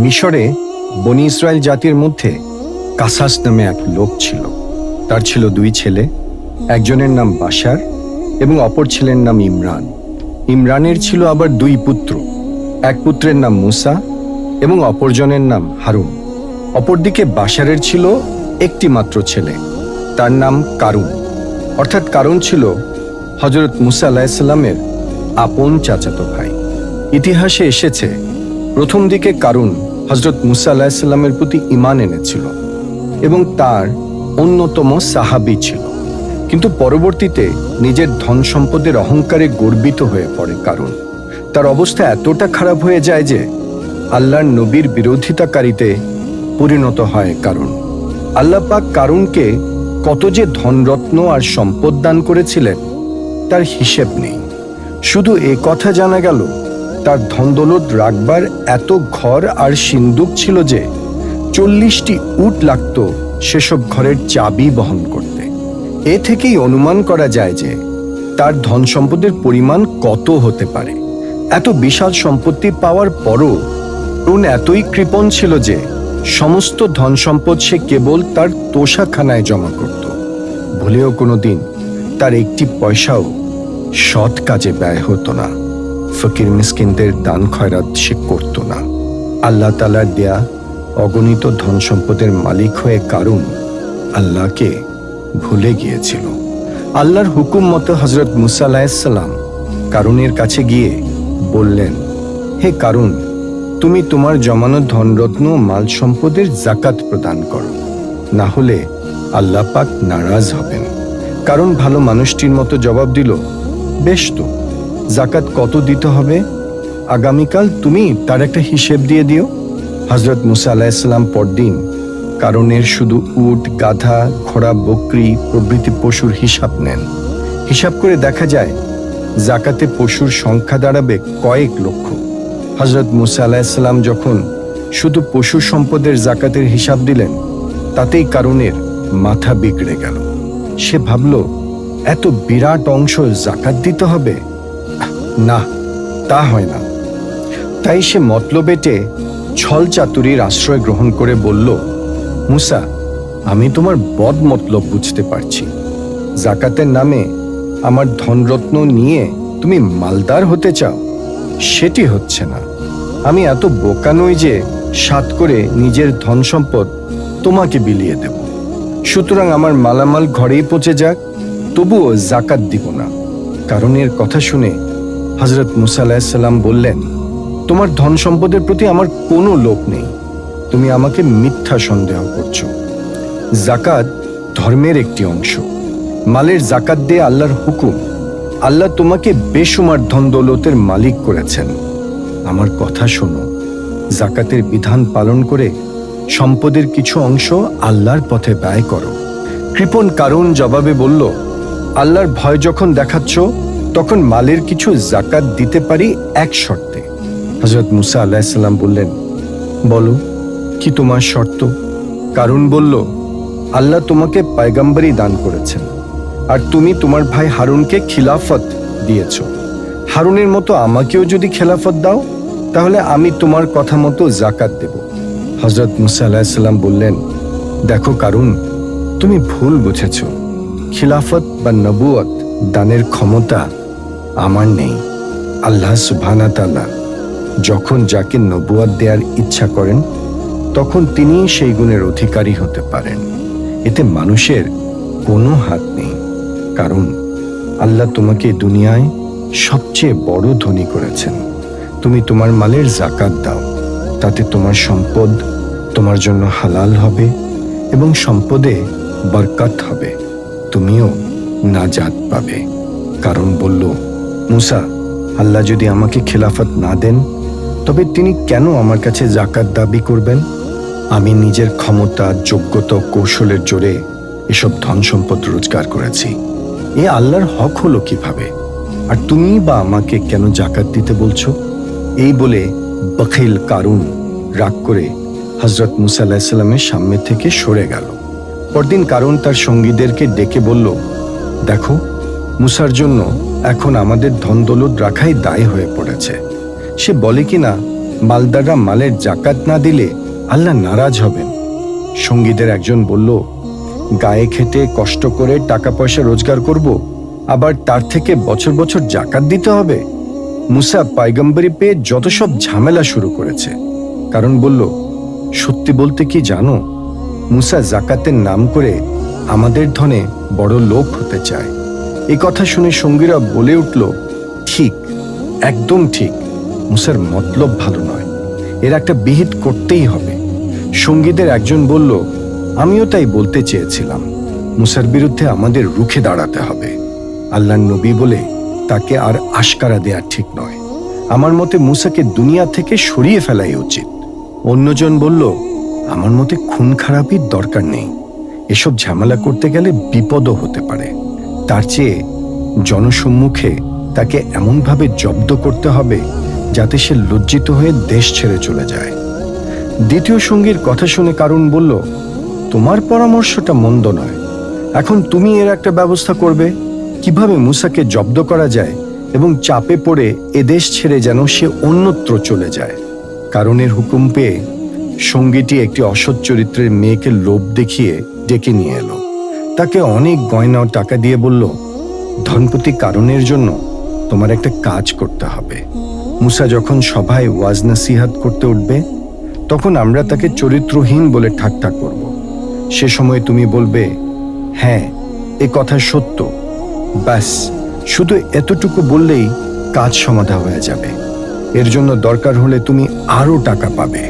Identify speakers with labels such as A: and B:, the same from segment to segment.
A: মিশরে বনি ইসরায়েল জাতির মধ্যে কাসাস নামে এক লোক ছিল। তার ছিল দুই ছেলে, একজনের নাম বাশার এবং অপর ছেলের নাম ইমরান। ইমরানের ছিল আবার দুই পুত্র, এক পুত্রের নাম মুসা এবং অপরজনের নাম হারুন। অপরদিকে বাশারের ছিল একটি মাত্র ছেলে, তার নাম কারুন। অর্থাৎ কারুন ছিল হযরত মুসা আলাইহিসসালামের আপন চাচাতো ভাই। ইতিহাসে এসেছে প্রথম দিকে কারুন হযরত মুসা আলাইহিসসালামের প্রতি ঈমান এনেছিল এবং তার অন্যতম সাহাবী ছিল, কিন্তু পরবর্তীতে নিজের ধন সম্পদের অহংকারে গর্বিত হয়ে পড়ে কারুন। তার অবস্থা এতটা খারাপ হয়ে যায় যে আল্লাহর নবীর বিরোধিতাকারীতে পরিণত হয় কারুন। আল্লাহ পাক কারুনকে কত যে ধনরত্ন আর সম্পদ দান করেছিলেন তার হিসেব নেই। শুধু এ কথা জানা গেল তার ধনদৌলত রাখবার এত ঘর আর সিন্দুক ছিল যে 40টি উট লাগত সেসব ঘরের চাবি বহন করতে। এ থেকেই অনুমান করা যায় যে তার ধন সম্পদের পরিমাণ কত হতে পারে। এত বিশাল সম্পত্তি পাওয়ার পরও কারুন এতই কৃপণ ছিল যে সমস্ত ধন সম্পদ সে কেবল তার তোষাখানায় জমা করত। ভুলেও কোনোদিন তার একটি পয়সাও সৎ কাজে ব্যয় হতো না। ফকির মিসকিনদের দান খয়রাত সে করত না। আল্লাহ তাআলার দেয়া অগণিত ধন সম্পদের মালিক হয়ে কারুন আল্লাহকে ভুলে গিয়েছিল। আল্লাহর হুকুম মতো হযরত মুসা আলাইহিসসালাম কারুনের কাছে গিয়ে বললেন, হে কারুন, তুমি তোমার জমানো ধনরত্ন মাল সম্পদের যাকাত প্রদান করো, না হলে আল্লাহ পাক নারাজ হবেন। কারণ ভালো মানুষটির মতো জবাব দিল, বেশ তো, যাকাত কত দিতে হবে? আগামীকাল তুমি তার একটা হিসেব দিয়ে দিও। হযরত মুসা আলাইহিসসালাম পরদিন কারুনের শুধু উট, গাধা, ঘোড়া, বকরি প্রভৃতি পশুর হিসাব নেন। হিসাব করে দেখা যায় যাকাতে পশুর সংখ্যা দাঁড়াবে কয়েক লক্ষ। হযরত মুসা আলাইহিসসালাম যখন শুধু পশু সম্পদের যাকাতের হিসাব দিলেন, তাতেই কারুনের মাথা বিগড়ে গেল। সে ভাবল, এত বিরাট অংশ যাকাত দিতে হবে? না, তা হয় না। তাই সে মতলবেটে ছল চাতুরীর আশ্রয় গ্রহণ করে বলল, মুসা, আমি তোমার বদ মতলব বুঝতে পারছি। যাকাতের নামে আমার ধনরত্ন নিয়ে তুমি মালদার হতে চাও? সেটি হচ্ছে না। আমি এত বোকা নই যে সাত করে নিজের ধন সম্পদ তোমাকে বিলিয়ে দেব। সুতরাং আমার মালামাল ঘরেই পচে যাক, তবুও যাকাত দিব না। কারুনের কথা শুনে হযরত মুসা আলাইহিসসালাম বললেন, তোমার ধন সম্পদের প্রতি আমার কোনো লোভ নেই, তুমি আমাকে মিথ্যা সন্দেহ করছো। যাকাত ধর্মের একটি অংশ। মালের যাকাত দিয়ে আল্লাহর হুকুম। আল্লাহ তোমাকে বেশুমার ধন দৌলতের মালিক করেছেন। আমার কথা শোনো, যাকাতের বিধান পালন করে সম্পদের কিছু অংশ আল্লাহর পথে ব্যয় করো। কৃপণ কারুন জবাবে বলল, আল্লাহর ভয় যখন দেখাচ্ছ তখন মালের কিছু যাকাত দিতে পারি এক শর্তে। হযরত মুসা আলাইহিসসালাম বললেন, বলো, কি তোমার শর্ত? কারুন বলল, আল্লাহ তোমাকে পয়গম্বরী দান করেছেন, আর তুমি তোমার ভাই হারুনকে খিলাফত দিয়েছ। হারুনের মতো আমাকেও যদি খেলাফত দাও, তাহলে আমি তোমার কথা মতো যাকাত দেব। হযরত মুসা আলাইহিসসালাম বললেন, দেখো কারুন, তুমি ভুল বুঝেছ। খিলাফত বা নবুয়ত দানের ক্ষমতা আমার নেই। আল্লাহ সুবহানাহু ওয়া তাআলা যখন যাকে নবুয়ত দেওয়ার ইচ্ছা করেন তখন তিনি সেই গুণের অধিকারী হতে পারেন। এতে মানুষের কোনো হাত নেই। কারণ আল্লাহ তোমাকে দুনিয়ায় সবচেয়ে বড় ধনী করেছেন। তুমি তোমার মালের যাকাত দাও, তাতে তোমার সম্পদ তোমার জন্য হালাল হবে এবং সম্পদে বরকত হবে, তুমিও নাজাত পাবে। কারণ বলল, মুসা, আল্লাহ যদি আমাকে খেলাফত না দেন তবে তিনি কেন আমার কাছে যাকাত দাবি করবেন? আমি নিজের ক্ষমতা, যোগ্যতা, কৌশলের জোরে এসব ধন সম্পদ রোজগার করেছি। এ আল্লাহর হক হলো কিভাবে? আর তুমি বা আমাকে কেন যাকাত দিতে বলছো? এই বলে বখিল কারুন রাগ করে হযরত মুসা আলাইহিসসালামের সামনে থেকে সরে গেল। পরদিন কারুন তার সঙ্গীদেরকে ডেকে বলল, দেখো, মুসার জন্য এখন আমাদের ধন দৌলত রাখাই দায় হয়ে পড়েছে। সে বলে কিনা মালদাররা মালের জাকাত না দিলে আল্লাহ নারাজ হবেন। সঙ্গীদের একজন বলল, গায়ে খেটে কষ্ট করে টাকা পয়সা রোজগার করব, আবার তার থেকে বছর বছর জাকাত দিতে হবে? মুসা পায়গম্বরি পেয়ে যত সব ঝামেলা শুরু করেছে। কারণ বলল, সত্যি বলতে কি জানো, মুসা জাকাতের নাম করে আমাদের ধনে বড় লোক হতে চায়। এই কথা শুনে সঙ্গীরা বলে উঠল, ঠিক, একদম ঠিক, মুসার মতলব ভালো নয়, এর একটা বিহিত করতেই হবে। সঙ্গীদের একজন বলল, আমিও তাই বলতে চেয়েছিলাম, মুসার বিরুদ্ধে আমাদের রুখে দাঁড়াতে হবে। আল্লাহর নবী বলে তাকে আর আশকারা দেয়া ঠিক নয়। আমার মতে মুসাকে দুনিয়া থেকে সরিয়ে ফেলাই উচিত। অন্যজন বলল, আমার মতে খুন খারাপির দরকার নেই, এসব ঝামেলা করতে গেলে বিপদও হতে পারে। তার চেয়ে জনসম্মুখে তাকে এমনভাবে জব্দ করতে হবে যাতে সে লজ্জিত হয়ে দেশ ছেড়ে চলে যায়। দ্বিতীয় সঙ্গীর কথা শুনে কারুন বলল, তোমার পরামর্শটা মন্দ নয়, এখন তুমি এর একটা ব্যবস্থা করবে। কিভাবে মুসাকে জব্দ করা যায় এবং চাপে পড়ে এ দেশ ছেড়ে যেন সে অন্যত্র চলে যায়। কারণের হুকুম পেয়ে সঙ্গীটি একটি অসৎ চরিত্রের মেয়েকে লোভ দেখিয়ে ডেকে নিয়ে এলো। তাকে অনেক গয়না ও টাকা দিয়ে বলল, ধনপতি কারণের জন্য তোমার একটা কাজ করতে হবে। মুসা যখন সভায় ওয়াজ নসিহাত করতে উঠবে, তখন আমরা তাকে চরিত্রহীন বলে ঠাট্টা করব। সে সময় তুমি বলবে, হ্যাঁ, এ কথা সত্য। ব্যাস, শুধু এতটুকু বললেই কাজ সমাধা হয়ে যাবে। এর জন্য দরকার হলে তুমি আরো টাকা পাবে।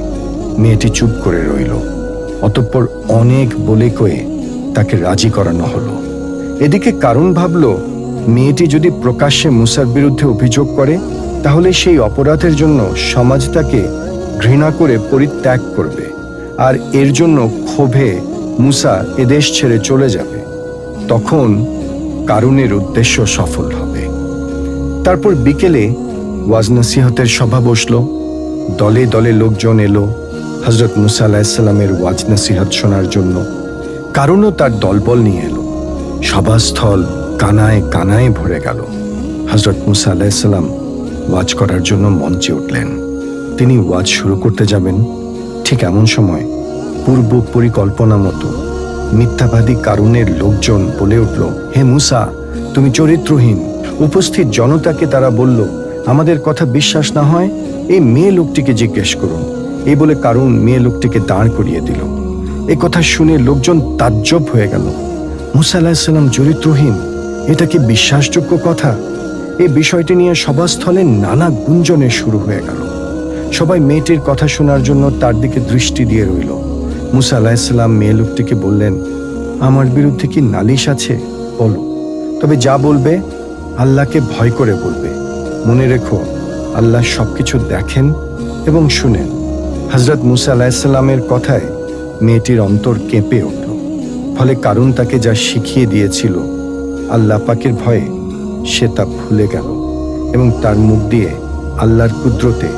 A: মেয়েটি চুপ করে রইল। অতঃপর অনেক বলে কয়ে তাকে রাজি করানো হলো। এদিকে কারণ ভাবল, মেয়েটি যদি প্রকাশ্যে মুসার বিরুদ্ধে অভিযোগ করে, তাহলে সেই অপরাধের জন্য সমাজ তাকে ঘৃণা করে পরিত্যাগ করবে, আর এর জন্য ক্ষোভে মুসা এদেশ ছেড়ে চলে যাবে। তখন কারণের উদ্দেশ্য সফল হবে। তারপর বিকেলে ওয়াজ নসিহতের সভা বসল। দলে দলে লোকজন এলো হযরত মুসা আলাইহিসসালামের ওয়াজ নসিহত শোনার জন্য। কারণও তার দলবল নিয়ে এলো। সভাস্থল কানায় কানায় ভরে গেল। হযরত মুসা আলাইহিসসালাম ওয়াজ করার জন্য মঞ্চে উঠলেন। তিনি ওয়াজ শুরু করতে যাবেন, ঠিক এমন সময় পূর্ব পরিকল্পনা মতো মিথ্যাবাদী কারণের লোকজন বলে উঠল, হে মুসা, তুমি চরিত্রহীন। উপস্থিত জনতাকে তারা বলল, আমাদের কথা বিশ্বাস না হয় এই মেয়ে লোকটিকে জিজ্ঞেস করুন। এই বলে কারণ মেয়ে লোকটিকে দাঁড় করিয়ে দিল। এ কথা শুনে লোকজন তাজ্জব হয়ে গেল। মুসা আলাইহিস সালাম চরিত্রহীন, এটা কি বিশ্বাসযোগ্য কথা? এই বিষয়টি নিয়ে সভাস্থলে নানা গুঞ্জনের শুরু হয়ে গেল। সবাই মেয়েটির কথা শোনার জন্য তার দিকে দৃষ্টি দিয়ে রইল। মুসা আলাইহিস সালাম মেয়ে লোকটিকে বললেন, আমার বিরুদ্ধে কি নালিশ আছে? বলো, তবে যা বলবে আল্লাহকে ভয় করে বলবে। মনে রেখো, আল্লাহ সবকিছু দেখেন এবং শুনেন। হযরত মুসা আলাইহিস সালামের কথায় মেয়েটির অন্তর কেঁপে উঠল। ফলে কারণ তাকে যা শিখিয়ে দিয়েছিল, আল্লাহ পাকের ভয়ে সে তা ভুলে গেল এবং তার মুখ দিয়ে আল্লাহর কুদরতে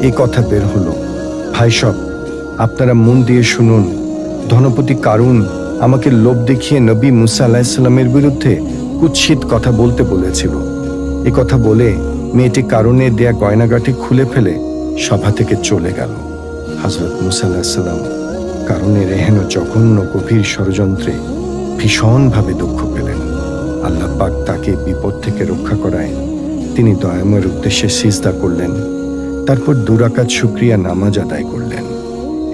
A: এই কথা বের হলো, ভাই সব, আপনারা মন দিয়ে শুনুন। ধনপতি কারুন আমাকে লোভ দেখিয়ে নবী মুসা আলাইহিস সালামের বিরুদ্ধে কুৎসিত কথা বলতে বলেছিল। এ কথা বলে মেয়েটি কারণে দেয়া গয়নাগাটি খুলে ফেলে সভা থেকে চলে গেল। হযরত মুসা আলাইহিস সালাম কারণের এহেন জঘন্য গভীর ষড়যন্ত্রে ভীষণভাবে দুঃখ পেলেন। আল্লাহ পাক তাকে বিপদ থেকে রক্ষা করায় তিনি দয়াময়ের উদ্দেশ্যে সিজদা করলেন। তারপর 2 রাকাত শুকরিয়া নামাজ আদায় করলেন।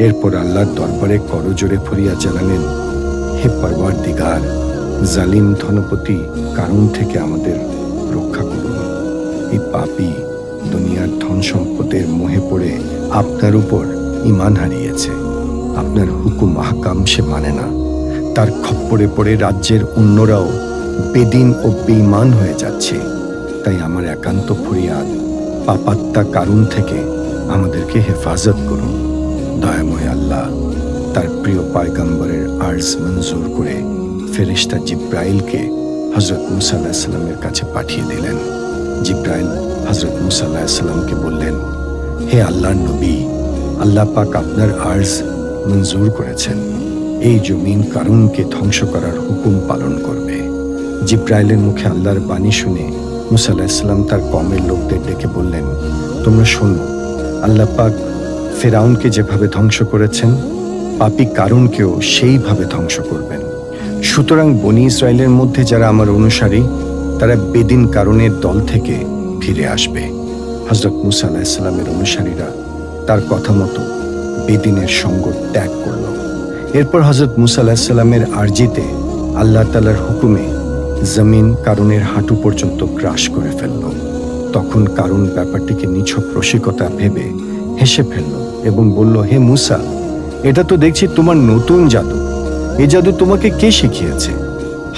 A: এরপর আল্লাহর দরবারে করজোরে ফরিয়াদ জানালেন, হে পরওয়ারদিগার, জালিম ধনপতি কারণ থেকে আমাদের রক্ষা করুন। এই পাপী দুনিয়ার ধন সম্পদের মোহে পড়ে আপনার উপর ঈমান হারিয়েছে। আপনার হুকুম আহকাম সে মানে না। তার খপ্পরে পড়ে রাজ্যের অন্যরাও বেদিন ও বেঈমান হয়ে যাচ্ছে। তাই আমার একান্ত ফরিয়াদ, পাপাত্মা কারণ থেকে আমাদেরকে হেফাজত করুন। দয়াময় আল্লাহ তার প্রিয় পয়গম্বরের আর্জ মঞ্জুর করে ফেরেশতা জিব্রাইলকে হযরত মুসা আলাইহিস সালামের কাছে পাঠিয়ে দিলেন। জিব্রাইল হযরত মুসা আলাইহিস সালামকে বললেন, হে আল্লাহর নবী, আল্লাহ পাক আপনার আর্জ মঞ্জুর করেছেন। এই জমিন কারুনকে ধ্বংস করার হুকুম পালন করবে। জিব্রাইলের মুখে আল্লাহর বাণী শুনে মুসা আলাইহিস সালাম তার কওমের লোকদের ডেকে বললেন, তোমরা শোনো, আল্লাহ পাক ফেরাউনকে যেভাবে ধ্বংস করেছেন, পাপী কারুনকেও সেইভাবে ধ্বংস করবেন। সুতরাং বনী ইসরায়েলের মধ্যে যারা আমার অনুসারী, তারা বেদিন কারুনের দল থেকে ফিরে আসবে। হযরত মুসা আলাইহিসসালামের অনুসারীরা তার কথা মতো বেদিনের সঙ্গ ত্যাগ করল। এরপর হযরত মুসা আলাইহিসসালামের আরজিতে আল্লাহ তাআলার হুকুমে জমিন কারুনের হাঁটু পর্যন্ত গ্রাস করে ফেলল। তখন কারুন ব্যাপারটিকে নিছক রসিকতা ভেবে হেসে ফেলল এবং বলল, হে মুসা, এটা তো দেখছি তোমার নতুন জাদু। এই জাদু তোমাকে কে শিখিয়েছে?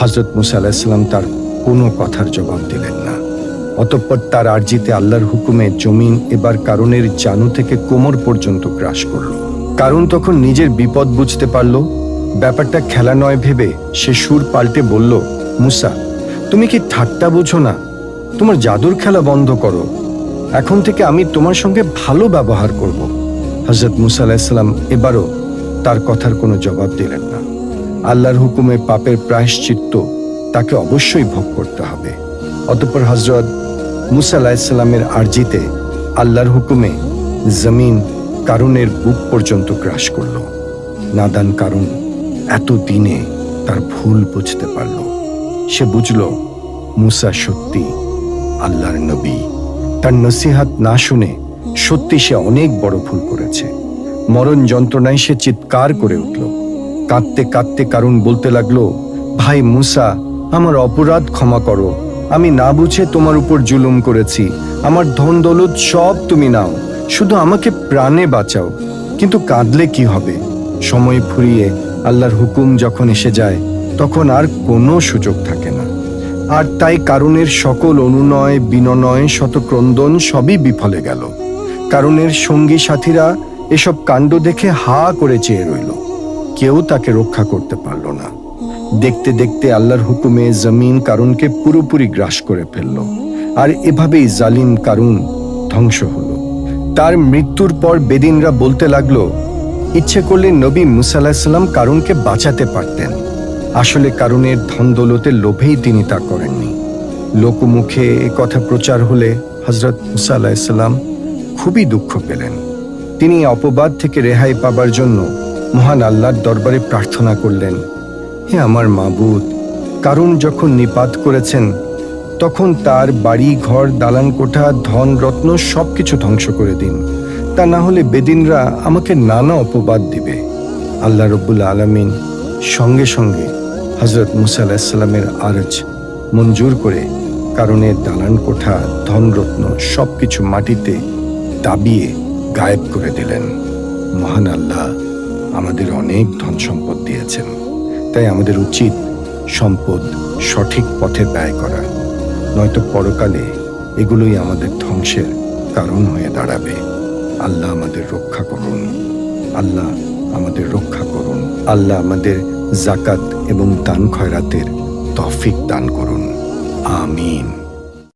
A: হযরত মুসা আলাইহিস সালাম তার কোনো কথার জবাব দিলেন না। অতঃপর তার আরজিতে আল্লাহর হুকুমে জমিন এবার কারুনের জানু থেকে কোমর পর্যন্ত গ্রাস করল। কারুন তখন নিজের বিপদ বুঝতে পারল। ব্যাপারটা খেলা নয় ভেবে সে সুর পাল্টে বলল, মুসা, তুমি কি ঠাট্টা বুঝো না? তোমার জাদুর খেলা বন্ধ করো। এখন থেকে আমি তোমার সঙ্গে ভালো ব্যবহার করব। হযরত মুসা আলাইহিস সালাম এবারও তার কথার কোনো জবাব দিলেন না। আল্লাহর হুকুমে পাপের প্রায়শ্চিত্ত তাকে অবশ্যই ভোগ করতে হবে। অতঃপর হযরত মুসা আলাইহিস সালামের আরজিতে আল্লাহর হুকুমে জমিন কারুনের বুক পর্যন্ত গ্রাস করল। নাদান কারুন এত দিনে তার ভুল বুঝতে পারল। সে বুঝল মুসা সত্যি আল্লাহর নবী। তার নসিহাত না শুনে সত্যি সে অনেক বড় ভুল করেছে। মরণ যন্ত্রণায় সে চিৎকার করে উঠল। কাঁদতে কাঁদতে কারুন বলতে লাগলো, ভাই মুসা, আমার অপরাধ ক্ষমা করো। আমি না বুঝে তোমার উপর জুলুম করেছি। আমার ধন দৌলত সব তুমি নাও, শুধু আমাকে প্রাণে বাঁচাও। কিন্তু কাঁদলে কি হবে? সময় ফুরিয়ে আল্লাহর হুকুম যখন এসে যায়, তখন আর কোনো সুযোগ থাকে না। আর তাই কারুনের সকল অনুনয় বিনয় শতক্রন্দন সবই বিফলে গেল। কারুনের সঙ্গী সাথীরা এসব কাণ্ড দেখে হা করে চেয়ে রইল। কেউ তাকে রক্ষা করতে পারল না। দেখতে দেখতে আল্লাহর হুকুমে জমিন কারুনকে পুরোপুরি গ্রাস করে ফেলল। আর এভাবেই জালিম কারুন ধ্বংস হল। তার মৃত্যুর পর বেদিনরা বলতে লাগলো, ইচ্ছে করলে নবী মুসা আলাইহিস সালাম কারুনকে বাঁচাতে পারতেন। আসলে কারুনের ধন দৌলতের লোভেই তিনি তা করেননি। লোকমুখে এ কথা প্রচার হলে হযরত মুসা আলাইহিস সালাম খুবই দুঃখ পেলেন। তিনি অপবাদ থেকে রেহাই পাবার জন্য মহান আল্লাহর দরবারে প্রার্থনা করলেন, হে আমার মাবুদ, কারুন যখন নিপাত করেছেন, তখন তার বাড়ি ঘর দালান কোঠা ধন রত্ন সবকিছু ধ্বংস করে দিন। তা না হলে বেদিনরা আমাকে নানা অপবাদ দিবে। আল্লাহ রব্বুল আলামিন সঙ্গে সঙ্গে হযরত মুসা আলাইহিস সালামের আরজ মঞ্জুর করে কারুনের দালান কোঠা ধনরত্ন সবকিছু মাটিতে দাবিয়ে গায়েব করে দিলেন। মহান আল্লাহ আমাদের অনেক ধন সম্পদ দিয়েছেন, তাই আমাদের উচিত সম্পদ সঠিক পথে ব্যয় করা, নয়তো পরকালে এগুলোই আমাদের ধ্বংসের কারণ হয়ে দাঁড়াবে। আল্লাহ আমাদের রক্ষা করুন। আল্লাহ আমাদের রক্ষা করুন। আল্লাহ আমাদের জাকাত এবং দান খয়রাতের তৌফিক দান করুন। আমিন।